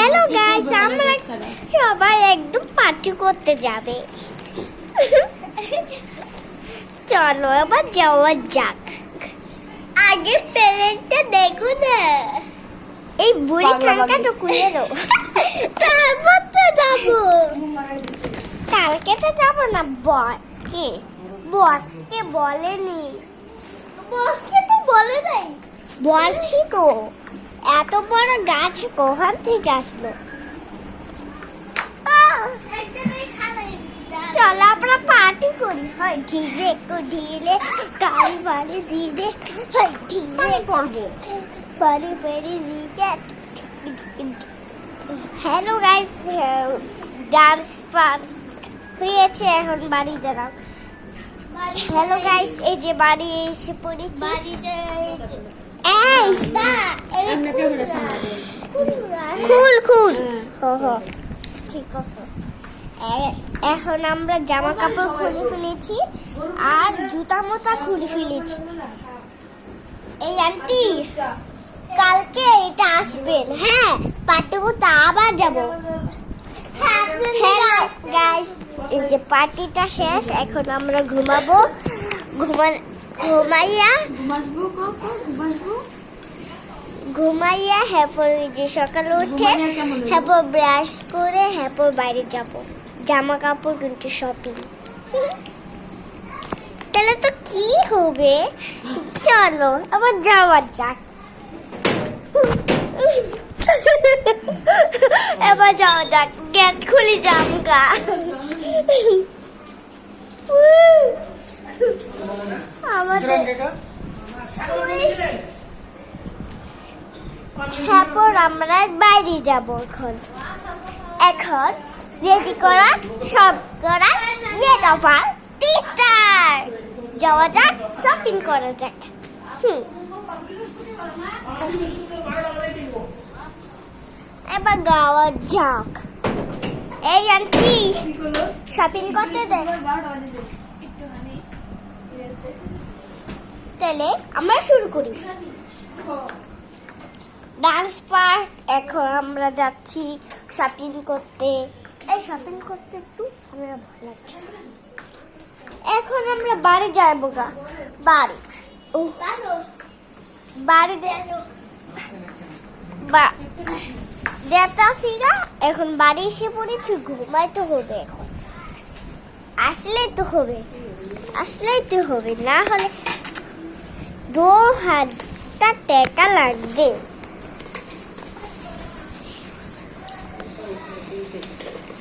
Hello guys, আমরা সবাই একদম পার্টি করতে যাবে। চলো এবার যাওয়া যাক। আগে প্লেনটা দেখো না, এই বুড়ি খানকাটা খুলে দাও, তারপর তো যাবো। কালকে তো যাবো না, কি বসকে বলেনি, বসকে তো বলে নাই। বলছি তো, এত বড় গাছ কোথান থেকে আসলো? চলো আমরা পার্টি করি। হয় ধীরে, একটু ধীরে, গাড়ি বাড়ি ধীরে, হয় ধীরে পড়বো, বাড়ি বাড়ি ধীরে। হ্যালো গাইস, ডান্স পার্ট হয়েছে, এখন বাড়ি দাঁড়াও। হ্যালো গাইস, এই যে বাড়ি এসে পড়েছি। খুল খুল, ঠিক আছে। এখন আমরা জামা কাপড় খুলে ফেলেছি আর জুতা মোতা খুলে ফেলেছি। এই আন্টি, কালকে এটা আসবেন, হ্যাঁ পার্টি করতে আবার যাবো। হ্যালো গাইস, এই যে পার্টিটা শেষ, এখন আমরা ঘুমাবো। ঘুমাইয়া হ্যাপর যে সকালে উঠে হ্যাপর ব্রাশ করে হ্যাপর বাইরে যাব, জামা কাপড় কিন্তু শপিং। তাহলে তো কি হবে, চলো আবার যাওয়া যাক। এবার যাওয়া যাক, গেট খুলি জামগা। তারপর আমরা বাইরে যাব। এখন রেডি করা, সব করা, গেট অফার টিস্টার, যাওয়া যাক, শপিং করা যাক। এবার যাওয়া যাক। এই আন্টি, শপিং করতে দে। তাহলে আমরা শুরু করি। ডান্স পার্ক, এখন আমরা যাচ্ছি শপিং করতে। এই শপিং করতে একটু আমরা ভালো লাগছে। এখন আমরা বাড়ি যাবো গা, বাড়ি বাড়ি দেখাচ্ছি না। এখন বাড়ি এসে পড়েছি, ঘুমাইতে হবে। এখন আসলেই তো হবে, না হলে 2000 টাকা লাগবে।